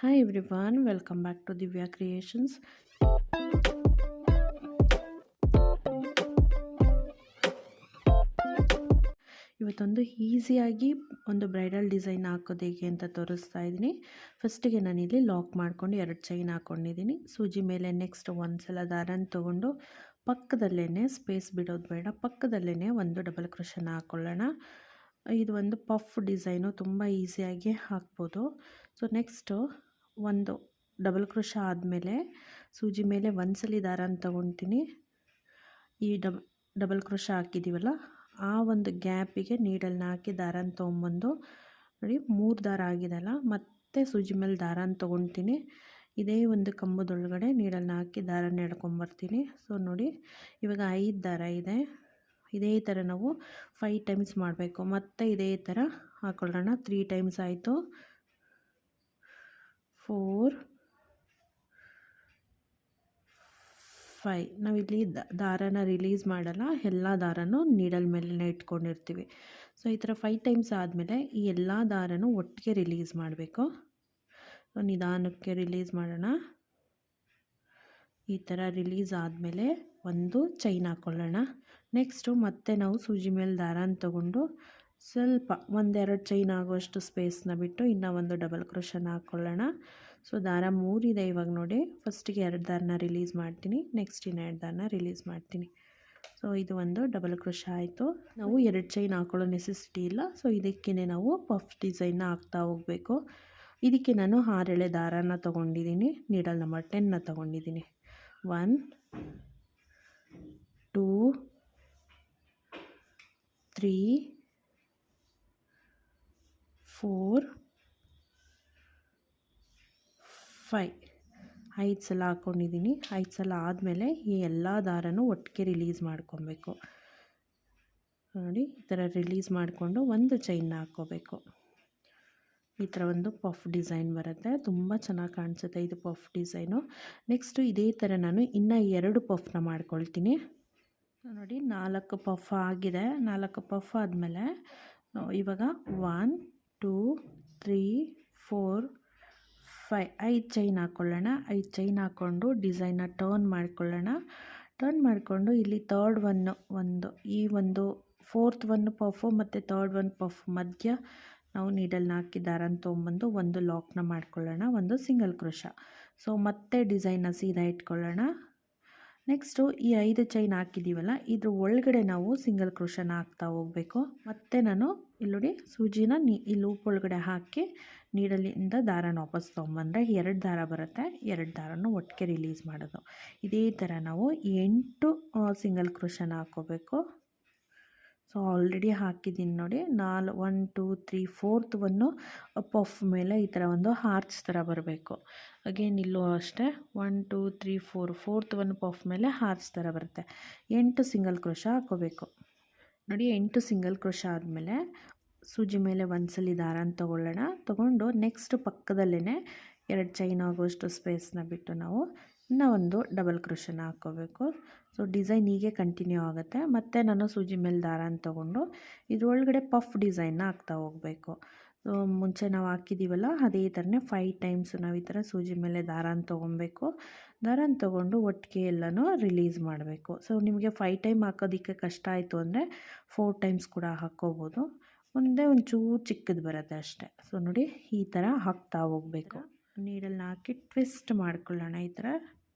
Hi everyone, welcome back to Divya Creations. ಇವತ್ತೊಂದು ಈಸಿಯಾಗಿ ಒಂದು ಬ್ರೈಡಲ್ ಡಿಸೈನ್ ಹಾಕೋದು ಹೇಗೆ ಅಂತ ತೋರಿಸ್ತಾ ಇದ್ದೀನಿ. ಫಸ್ಟಿಗೆ ನಾನಿಲ್ಲಿ ಲಾಕ್ ಮಾಡ್ಕೊಂಡು 2 ಚೈನ್ ಹಾಕ್ಕೊಂಡಿದ್ದೀನಿ. ಸೂಜಿ ಮೇಲೆ ನೆಕ್ಸ್ಟ್ ಒಂದ್ಸಲ ದಾರನ ತೊಗೊಂಡು ಪಕ್ಕದಲ್ಲೇ ಸ್ಪೇಸ್ ಬಿಡೋದು ಬೇಡ, ಪಕ್ಕದಲ್ಲೇ ಒಂದು ಡಬಲ್ ಕ್ರೋಶನ ಹಾಕ್ಕೊಳ್ಳೋಣ. ಇದು ಒಂದು ಪಫ್ ಡಿಸೈನು, ತುಂಬ ಈಸಿಯಾಗಿ ಹಾಕ್ಬೋದು. ಸೊ ನೆಕ್ಸ್ಟು ಒಂದು ಡಬಲ್ ಕ್ರೋಶ ಆದಮೇಲೆ ಸೂಜಿ ಮೇಲೆ ಒಂದ್ಸಲಿ ದಾರನ ತಗೊತೀನಿ. ಈ ಡಬಲ್ ಕ್ರೋಶ ಹಾಕಿದ್ದೀವಲ್ಲ, ಆ ಒಂದು ಗ್ಯಾಪಿಗೆ ನೀಡಲ್ನ ಹಾಕಿ ದಾರನ ತೊಗೊಂಬಂದು ನೋಡಿ 3 ದಾರ ಆಗಿದೆಲ್ಲ, ಮತ್ತೆ ಸೂಜಿ ಮೇಲೆ ದಾರನ ತೊಗೊತೀನಿ. ಇದೇ ಒಂದು ಕಂಬದೊಳಗಡೆ ನೀಡಲ್ನ ಹಾಕಿ ದಾರನ ಎಳ್ಕೊಂಬರ್ತೀನಿ. ಸೊ ನೋಡಿ ಇವಾಗ 5 ದಾರ ಇದೆ. ಇದೇ ಥರ ನಾವು 5 ಟೈಮ್ಸ್ ಮಾಡಬೇಕು. ಮತ್ತೆ ಇದೇ ಥರ ಹಾಕೊಳ್ಳೋಣ. 3 ಟೈಮ್ಸ್ ಆಯಿತು. 4 5 ನಾವಿಲ್ಲಿ ದಾರನ ರಿಲೀಸ್ ಮಾಡಲ್ಲ, ಎಲ್ಲ ದಾರನೂ ನೀಡಲ್ ಮೇಲೆ ಇಟ್ಕೊಂಡಿರ್ತೀವಿ. ಸೊ ಈ ಥರ 5 ಟೈಮ್ಸ್ ಆದಮೇಲೆ ಈ ಎಲ್ಲ ದಾರನೂ ಒಟ್ಟಿಗೆ ರಿಲೀಸ್ ಮಾಡಬೇಕು. ಸೊ ನಿಧಾನಕ್ಕೆ ರಿಲೀಸ್ ಮಾಡೋಣ. ಈ ಥರ ರಿಲೀಸ್ ಆದಮೇಲೆ ಒಂದು ಚೈನ್ ಹಾಕ್ಕೊಳ್ಳೋಣ. ನೆಕ್ಸ್ಟು ಮತ್ತೆ ನಾವು ಸೂಜಿ ಮೇಲೆ ದಾರನ ತೊಗೊಂಡು ಸ್ವಲ್ಪ 1-2 ಚೈನ್ ಆಗುವಷ್ಟು ಸ್ಪೇಸ್ನ ಬಿಟ್ಟು ಇನ್ನೂ ಒಂದು ಡಬಲ್ ಕ್ರೋಶನ ಹಾಕ್ಕೊಳ್ಳೋಣ. ಸೊ ದಾರ 3 ಇದೆ ಇವಾಗ ನೋಡಿ. ಫಸ್ಟಿಗೆ 2 ದಾರನ ರಿಲೀಸ್ ಮಾಡ್ತೀನಿ, ನೆಕ್ಸ್ಟ್ ಇನ್ನು 2 ದಾರನ ರಿಲೀಸ್ ಮಾಡ್ತೀನಿ. ಸೊ ಇದು ಒಂದು ಡಬಲ್ ಕ್ರೋಶ ಆಯಿತು. ನಾವು 2 ಚೈನ್ ಹಾಕೊಳ್ಳೋ ನೆಸೆಸಿಟಿ ಇಲ್ಲ. ಸೊ ಇದಕ್ಕೇ ನಾವು ಪಫ್ ಡಿಸೈನ್ನ ಹಾಕ್ತಾ ಹೋಗಬೇಕು. ಇದಕ್ಕೆ ನಾನು 6 ಎಳೆ ದಾರನ ತೊಗೊಂಡಿದ್ದೀನಿ, ನೀಡಲ್ ನಂಬರ್ 10ನ ತೊಗೊಂಡಿದ್ದೀನಿ. 1 2 3 4 5 ಸಲ ಹಾಕ್ಕೊಂಡಿದ್ದೀನಿ. 5 ಸಲ ಆದಮೇಲೆ ಈ ಎಲ್ಲ ದಾರನೂ ಒಟ್ಟಿಗೆ ರಿಲೀಸ್ ಮಾಡ್ಕೊಬೇಕು. ನೋಡಿ ಈ ಥರ ರಿಲೀಸ್ ಮಾಡಿಕೊಂಡು ಒಂದು ಚೈನ್ನ ಹಾಕ್ಕೋಬೇಕು. ಈ ಥರ ಒಂದು ಪಫ್ ಡಿಸೈನ್ ಬರುತ್ತೆ, ತುಂಬ ಚೆನ್ನಾಗಿ ಕಾಣಿಸುತ್ತೆ ಇದು ಪಫ್ ಡಿಸೈನು. ನೆಕ್ಸ್ಟು ಇದೇ ಥರ ನಾನು ಇನ್ನೂ 2 ಪಫ್ನ ಮಾಡ್ಕೊಳ್ತೀನಿ. ನೋಡಿ 4 ಪಫ್ ಆಗಿದೆ. 4 ಪಫ್ ಆದಮೇಲೆ ಇವಾಗ 1 2 3 4 5 5 ಚೈನ್ ಹಾಕ್ಕೊಳ್ಳೋಣ. 5 ಚೈನ್ ಹಾಕ್ಕೊಂಡು ಡಿಸೈನ್ನ ಟರ್ನ್ ಮಾಡ್ಕೊಳ್ಳೋಣ. ಟರ್ನ್ ಮಾಡಿಕೊಂಡು ಇಲ್ಲಿ ಥರ್ಡ್ ಒಂದು ಈ ಒಂದು ಫೋರ್ತ್ ಪಫು ಮತ್ತು ಥರ್ಡ್ ಪಫ್ ಮಧ್ಯ ನಾವು ನೀಡಲ್ನ ಹಾಕಿ ದಾರನ ತೊಗೊಂಬಂದು ಒಂದು ಲಾಕ್ನ ಮಾಡ್ಕೊಳ್ಳೋಣ, ಒಂದು ಸಿಂಗಲ್ ಕ್ರೋಶ. ಸೊ ಮತ್ತೆ ಡಿಸೈನ್ನ ಸೀದಾ ಇಟ್ಕೊಳ್ಳೋಣ. ನೆಕ್ಸ್ಟು ಈ 5 ಚೈನ್ ಹಾಕಿದ್ದೀವಲ್ಲ, ಇದ್ರ ಒಳಗಡೆ ನಾವು ಸಿಂಗಲ್ ಕ್ರೋಶನ ಹಾಕ್ತಾ ಹೋಗಬೇಕು. ಮತ್ತು ನಾನು ಇಲ್ಲಿ ನೋಡಿ ಸೂಜಿನ ಈ ಲೂಪ್ ಒಳಗಡೆ ಹಾಕಿ ನೀಡಲಿಂದ ದಾರನ ವಾಪಸ್ ತೊಗೊಂಬಂದರೆ 2 ದಾರ ಬರುತ್ತೆ. 2 ದಾರನೂ ಒಟ್ಟಿಗೆ ರಿಲೀಸ್ ಮಾಡೋದು. ಇದೇ ಥರ ನಾವು 8 ಸಿಂಗಲ್ ಕ್ರೋಶನ ಹಾಕ್ಕೋಬೇಕು. ಸೊ ಆಲ್ರೆಡಿ ಹಾಕಿದ್ದೀನಿ ನೋಡಿ. 1 2 3 4th ಪಫ್ ಮೇಲೆ ಈ ಥರ ಒಂದು ಹಾರ್ಚ್ ಥರ ಬರಬೇಕು. ಅಗೇನ್ ಇಲ್ಲೂ ಅಷ್ಟೇ 1 2 3 4 4th ಪಫ್ ಮೇಲೆ ಹಾರ್ಚ್ ಥರ ಬರುತ್ತೆ. 8 ಸಿಂಗಲ್ ಕ್ರೋಶ ಹಾಕ್ಕೋಬೇಕು. ನೋಡಿ 8 ಸಿಂಗಲ್ ಕ್ರೋಶ ಆದಮೇಲೆ ಸೂಜಿ ಮೇಲೆ ಒಂದ್ಸಲಿ ದಾರನ ತೊಗೊಳ್ಳೋಣ. ತೊಗೊಂಡು ನೆಕ್ಸ್ಟ್ ಪಕ್ಕದಲ್ಲೇ 2 ಚೈನ್ ಆಗುವಷ್ಟು ಸ್ಪೇಸ್ನ ಬಿಟ್ಟು ನಾವು ಇನ್ನೂ ಒಂದು ಡಬಲ್ ಕ್ರೋಶನ ಹಾಕ್ಕೋಬೇಕು. ಸೊ ಡಿಸೈನ್ ಹೀಗೆ ಕಂಟಿನ್ಯೂ ಆಗುತ್ತೆ. ಮತ್ತು ನಾನು ಸೂಜಿ ಮೇಲೆ ದಾರನ ತೊಗೊಂಡು ಇದ್ರೊಳಗಡೆ ಪಫ್ ಡಿಸೈನ್ನ ಹಾಕ್ತಾ ಹೋಗಬೇಕು. ಸೊ ಮುಂಚೆ ನಾವು ಹಾಕಿದ್ದೀವಲ್ಲ ಅದೇ ಥರನೇ 5 ಟೈಮ್ಸ್ ನಾವು ಈ ಥರ ಸೂಜಿ ಮೇಲೆ ದಾರನ ತೊಗೊಬೇಕು. ದಾರನ ತೊಗೊಂಡು ಒಟ್ಟಿಗೆ ಎಲ್ಲನೂ ರಿಲೀಸ್ ಮಾಡಬೇಕು. ಸೊ ನಿಮಗೆ 5 ಟೈಮ್ ಹಾಕೋದಕ್ಕೆ ಕಷ್ಟ ಆಯಿತು ಅಂದರೆ 4 ಟೈಮ್ಸ್ ಕೂಡ ಹಾಕ್ಕೋಬೋದು. ಒಂಚೂರು ಚಿಕ್ಕದು ಬರುತ್ತೆ ಅಷ್ಟೇ. ಸೊ ನೋಡಿ ಈ ಥರ ಹಾಕ್ತಾ ಹೋಗಬೇಕು. ನೀಡಲ್ನ ಹಾಕಿ ಟ್ವಿಸ್ಟ್ ಮಾಡ್ಕೊಳ್ಳೋಣ. ಈ ಥರ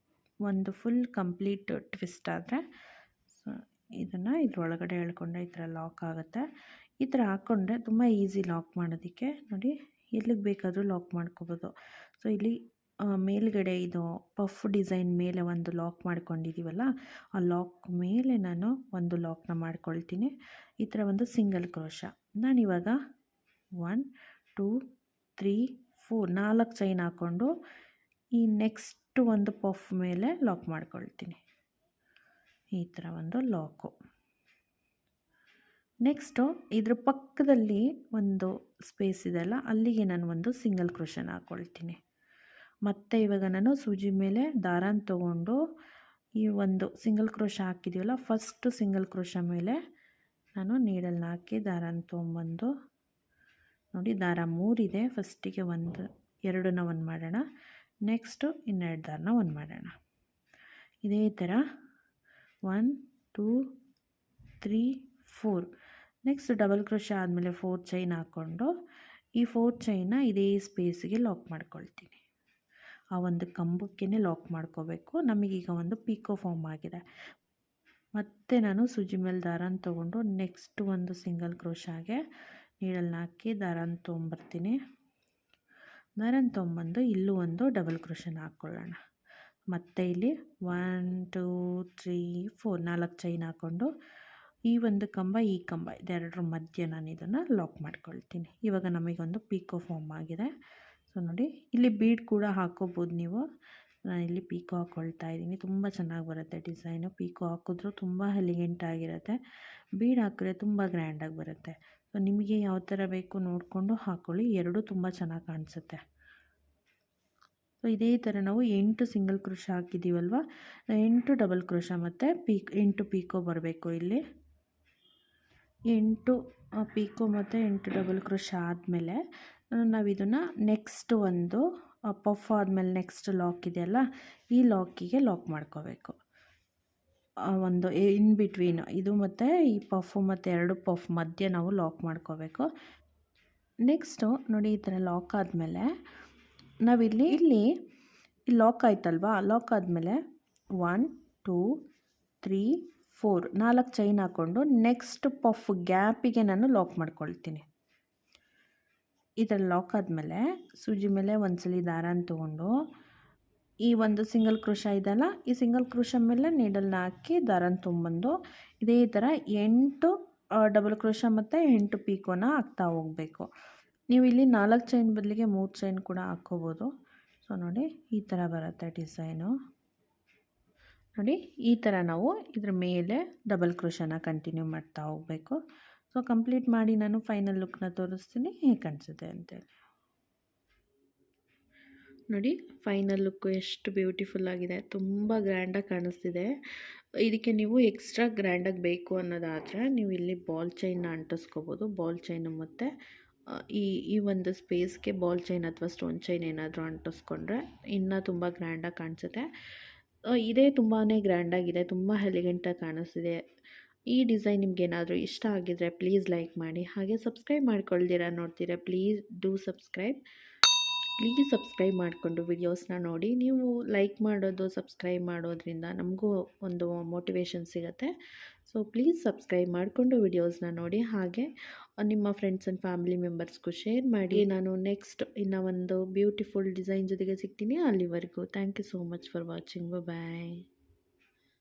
ಒಂದು ಫುಲ್ ಕಂಪ್ಲೀಟ್ ಟ್ವಿಸ್ಟ್ ಆದರೆ ಸೊ ಇದನ್ನು ಇದ್ರೊಳಗಡೆ ಎಳ್ಕೊಂಡ್ರೆ ಈ ಥರ ಲಾಕ್ ಆಗುತ್ತೆ. ಈ ಥರ ಹಾಕ್ಕೊಂಡ್ರೆ ತುಂಬ ಈಸಿ ಲಾಕ್ ಮಾಡೋದಕ್ಕೆ. ನೋಡಿ ಎಲ್ಲಿಗೆ ಬೇಕಾದರೂ ಲಾಕ್ ಮಾಡ್ಕೋಬೋದು. ಸೊ ಇಲ್ಲಿ ಮೇಲ್ಗಡೆ ಇದು ಪಫ್ ಡಿಸೈನ್ ಮೇಲೆ ಒಂದು ಲಾಕ್ ಮಾಡ್ಕೊಂಡಿದ್ದೀವಲ್ಲ, ಆ ಲಾಕ್ ಮೇಲೆ ನಾನು ಒಂದು ಲಾಕ್ನ ಮಾಡ್ಕೊಳ್ತೀನಿ. ಈ ಥರ ಒಂದು ಸಿಂಗಲ್ ಕ್ರೋಶ. ನಾನಿವಾಗ 1 2 3 4 4 ಚೈನ್ ಹಾಕ್ಕೊಂಡು ಈ ನೆಕ್ಸ್ಟ್ ಒಂದು ಪಫ್ ಮೇಲೆ ಲಾಕ್ ಮಾಡ್ಕೊಳ್ತೀನಿ. ಈ ಥರ ಒಂದು ಲಾಕು. ನೆಕ್ಸ್ಟು ಇದ್ರ ಪಕ್ಕದಲ್ಲಿ ಒಂದು ಸ್ಪೇಸ್ ಇದೆಯಲ್ಲ, ಅಲ್ಲಿಗೆ ನಾನು ಒಂದು ಸಿಂಗಲ್ ಕ್ರೋಶನ ಹಾಕ್ಕೊಳ್ತೀನಿ. ಮತ್ತು ಇವಾಗ ನಾನು ಸೂಜಿ ಮೇಲೆ ದಾರನ ತೊಗೊಂಡು ಈ ಒಂದು ಸಿಂಗಲ್ ಕ್ರೋಶ ಹಾಕಿದ್ದೀವಲ್ಲ, ಫಸ್ಟು ಸಿಂಗಲ್ ಕ್ರೋಶ ಮೇಲೆ ನಾನು ನೀಡಲ್ನ ಹಾಕಿ ದಾರನ ತೊಗೊಂಬಂದು ನೋಡಿ ದಾರ 3 ಇದೆ. ಫಸ್ಟಿಗೆ ಒಂದು ಎರಡನ್ನ ಒಂದು ಮಾಡೋಣ. ನೆಕ್ಸ್ಟು ಇನ್ನೆರಡು ದಾರನ ಒಂದು ಮಾಡೋಣ. ಇದೇ ಥರ 1 2 3 4. ನೆಕ್ಸ್ಟ್ ಡಬಲ್ ಕ್ರೋಶೆ ಆದಮೇಲೆ 4 ಚೈನ್ ಹಾಕ್ಕೊಂಡು ಈ 4 ಚೈನ್ನ ಇದೇ ಸ್ಪೇಸಿಗೆ ಲಾಕ್ ಮಾಡ್ಕೊಳ್ತೀನಿ. ಆ ಒಂದು ಕಂಬಕ್ಕೇ ಲಾಕ್ ಮಾಡ್ಕೋಬೇಕು. ನಮಗೀಗ ಒಂದು ಪಿಕೋ ಫಾರ್ಮ್ ಆಗಿದೆ. ಮತ್ತು ನಾನು ಸೂಜಿ ಮೇಲೆ ದಾರನ ತೊಗೊಂಡು ನೆಕ್ಸ್ಟ್ ಒಂದು ಸಿಂಗಲ್ ಕ್ರೋಶಾಗೆ ನೀಡಲ್ನ ಹಾಕಿ ದಾರನ ತೊಗೊಂಬರ್ತೀನಿ. ದಾರನ ತೊಗೊಂಬಂದು ಇಲ್ಲೂ ಒಂದು ಡಬಲ್ ಕ್ರೋಶನ ಹಾಕ್ಕೊಳ್ಳೋಣ. ಮತ್ತು ಇಲ್ಲಿ 1 2 3 4 4 ಚೈನ್ ಹಾಕ್ಕೊಂಡು ಈ ಒಂದು ಕಂಬ ಈ ಕಂಬ ಇದೆರಡರ ಮಧ್ಯೆ ನಾನು ಇದನ್ನು ಲಾಕ್ ಮಾಡ್ಕೊಳ್ತೀನಿ. ಇವಾಗ ನಮಗೊಂದು ಪಿಕೋ ಫಾರ್ಮ್ ಆಗಿದೆ. ಸೊ ನೋಡಿ, ಇಲ್ಲಿ ಬೀಡ್ ಕೂಡ ಹಾಕೋಬೋದು ನೀವು. ನಾನು ಇಲ್ಲಿ ಪಿಕೋ ಹಾಕ್ಕೊಳ್ತಾ ಇದ್ದೀನಿ. ತುಂಬ ಚೆನ್ನಾಗಿ ಬರುತ್ತೆ ಡಿಸೈನು. ಪಿಕೋ ಹಾಕಿದ್ರೂ ತುಂಬ ಎಲಿಗೆಂಟ್ ಆಗಿರುತ್ತೆ. ಬೀಡ್ ಹಾಕಿದ್ರೆ ತುಂಬ ಗ್ರ್ಯಾಂಡಾಗಿ ಬರುತ್ತೆ. ಸೊ ನಿಮಗೆ ಯಾವ ಥರ ಬೇಕು ನೋಡಿಕೊಂಡು ಹಾಕ್ಕೊಳ್ಳಿ. ಎರಡೂ ತುಂಬ ಚೆನ್ನಾಗಿ ಕಾಣಿಸುತ್ತೆ. ಸೊ ಇದೇ ಥರ ನಾವು 8 ಸಿಂಗಲ್ ಕ್ರೋಶ ಹಾಕಿದ್ದೀವಲ್ವ, 8 ಡಬಲ್ ಕ್ರೋಶ ಮತ್ತು 8 ಪಿಕೋ ಬರಬೇಕು. ಇಲ್ಲಿ 8 ಪಿಕೋ ಮತ್ತು 8 ಡಬಲ್ ಕ್ರೋಶ ಆದಮೇಲೆ ನಾವು ಇದನ್ನು ನೆಕ್ಸ್ಟ್ ಒಂದು ಪಫ್ ಆದಮೇಲೆ ನೆಕ್ಸ್ಟ್ ಲಾಕ್ ಇದೆಯಲ್ಲ, ಈ ಲಾಕಿಗೆ ಲಾಕ್ ಮಾಡ್ಕೋಬೇಕು. ಒಂದು ಇನ್ ಬಿಟ್ವೀನ್ ಇದು ಮತ್ತು ಈ ಪಫು ಮತ್ತು 2 ಪಫ್ ಮಧ್ಯೆ ನಾವು ಲಾಕ್ ಮಾಡ್ಕೋಬೇಕು. ನೆಕ್ಸ್ಟು ನೋಡಿ, ಈ ಥರ ಲಾಕ್ ಆದಮೇಲೆ ನಾವಿಲ್ಲಿ ಲಾಕ್ ಆಯ್ತಲ್ವಾ, ಲಾಕ್ ಆದಮೇಲೆ 1 2 3 4 4 ಚೈನ್ ಹಾಕ್ಕೊಂಡು ನೆಕ್ಸ್ಟ್ ಪಫ್ ಗ್ಯಾಪಿಗೆ ನಾನು ಲಾಕ್ ಮಾಡ್ಕೊಳ್ತೀನಿ. ಈ ಥರ ಲಾಕ್ ಆದಮೇಲೆ ಸೂಜಿ ಮೇಲೆ ಒಂದ್ಸಲಿ ದಾರನ ತೊಗೊಂಡು ಈ ಒಂದು ಸಿಂಗಲ್ ಕ್ರೋಶ ಇದೆಯಲ್ಲ, ಈ ಸಿಂಗಲ್ ಕ್ರೋಶ ಮೇಲೆ ನೀಡಲ್ನ ಹಾಕಿ ದಾರನ ತೊಗೊಂಬಂದು ಇದೇ ಥರ 8 ಡಬಲ್ ಕ್ರೋಶ ಮತ್ತು 8 ಪಿಕೋನ ಹಾಕ್ತಾ ಹೋಗಬೇಕು. ನೀವು ಇಲ್ಲಿ 4 ಚೈನ್ ಬದಲಿಗೆ 3 ಚೈನ್ ಕೂಡ ಹಾಕ್ಕೋಬೋದು. ಸೊ ನೋಡಿ, ಈ ಥರ ಬರುತ್ತೆ ಡಿಸೈನು. ನೋಡಿ, ಈ ಥರ ನಾವು ಇದ್ರ ಮೇಲೆ ಡಬಲ್ ಕ್ರೋಶನ ಕಂಟಿನ್ಯೂ ಮಾಡ್ತಾ ಹೋಗಬೇಕು. ಸೊ ಕಂಪ್ಲೀಟ್ ಮಾಡಿ ನಾನು ಫೈನಲ್ ಲುಕ್ನ ತೋರಿಸ್ತೀನಿ ಹೇಗೆ ಕಾಣಿಸುತ್ತೆ ಅಂತೇಳಿ. ನೋಡಿ, ಫೈನಲ್ ಲುಕ್ಕು ಎಷ್ಟು ಬ್ಯೂಟಿಫುಲ್ ಆಗಿದೆ. ತುಂಬ ಗ್ರ್ಯಾಂಡಾಗಿ ಕಾಣಿಸ್ತಿದೆ. ಇದಕ್ಕೆ ನೀವು ಎಕ್ಸ್ಟ್ರಾ ಗ್ರ್ಯಾಂಡಾಗಿ ಬೇಕು ಅನ್ನೋದಾದರೆ ನೀವು ಇಲ್ಲಿ ಬಾಲ್ ಚೈನ್ನ ಅಂಟಿಸ್ಕೋಬೋದು. ಬಾಲ್ ಚೈನು ಮತ್ತು ಈ ಒಂದು ಸ್ಪೇಸ್ಗೆ ಬಾಲ್ ಚೈನ್ ಅಥವಾ ಸ್ಟೋನ್ ಚೈನ್ ಏನಾದರೂ ಅಂಟಿಸ್ಕೊಂಡ್ರೆ ಇನ್ನೂ ತುಂಬ ಗ್ರ್ಯಾಂಡಾಗಿ ಕಾಣಿಸುತ್ತೆ. ಇದೇ ತುಂಬಾ ಗ್ರ್ಯಾಂಡಾಗಿದೆ, ತುಂಬ ಎಲಿಗೆಂಟಾಗಿ ಕಾಣಿಸ್ತಿದೆ. ಈ ಡಿಸೈನ್ ನಿಮ್ಗೇನಾದರೂ ಇಷ್ಟ ಆಗಿದರೆ ಪ್ಲೀಸ್ ಲೈಕ್ ಮಾಡಿ. ಹಾಗೆ ಸಬ್ಸ್ಕ್ರೈಬ್ ಮಾಡ್ಕೊಳ್ದಿರ ನೋಡ್ತೀರಾ, ಪ್ಲೀಸ್ ಸಬ್ಸ್ಕ್ರೈಬ್ ಮಾಡಿಕೊಂಡು ವಿಡಿಯೋಸ್ನ ನೋಡಿ. ನೀವು ಲೈಕ್ ಮಾಡೋದು, ಸಬ್ಸ್ಕ್ರೈಬ್ ಮಾಡೋದ್ರಿಂದ ನಮಗೂ ಒಂದು ಮೋಟಿವೇಶನ್ ಸಿಗುತ್ತೆ. ಸೊ ಪ್ಲೀಸ್ ಸಬ್ಸ್ಕ್ರೈಬ್ ಮಾಡಿಕೊಂಡು ವಿಡಿಯೋಸ್ನ ನೋಡಿ. ಹಾಗೆ ನಿಮ್ಮ ಫ್ರೆಂಡ್ಸ್ ಆ್ಯಂಡ್ ಫ್ಯಾಮಿಲಿ ಮೆಂಬರ್ಸ್ಗೂ ಶೇರ್ ಮಾಡಿ. ನಾನು ನೆಕ್ಸ್ಟ್ ಇನ್ನೂ ಒಂದು ಬ್ಯೂಟಿಫುಲ್ ಡಿಸೈನ್ ಜೊತೆಗೆ ಸಿಗ್ತೀನಿ. ಅಲ್ಲಿವರೆಗೂ thank you so much for watching. Bye.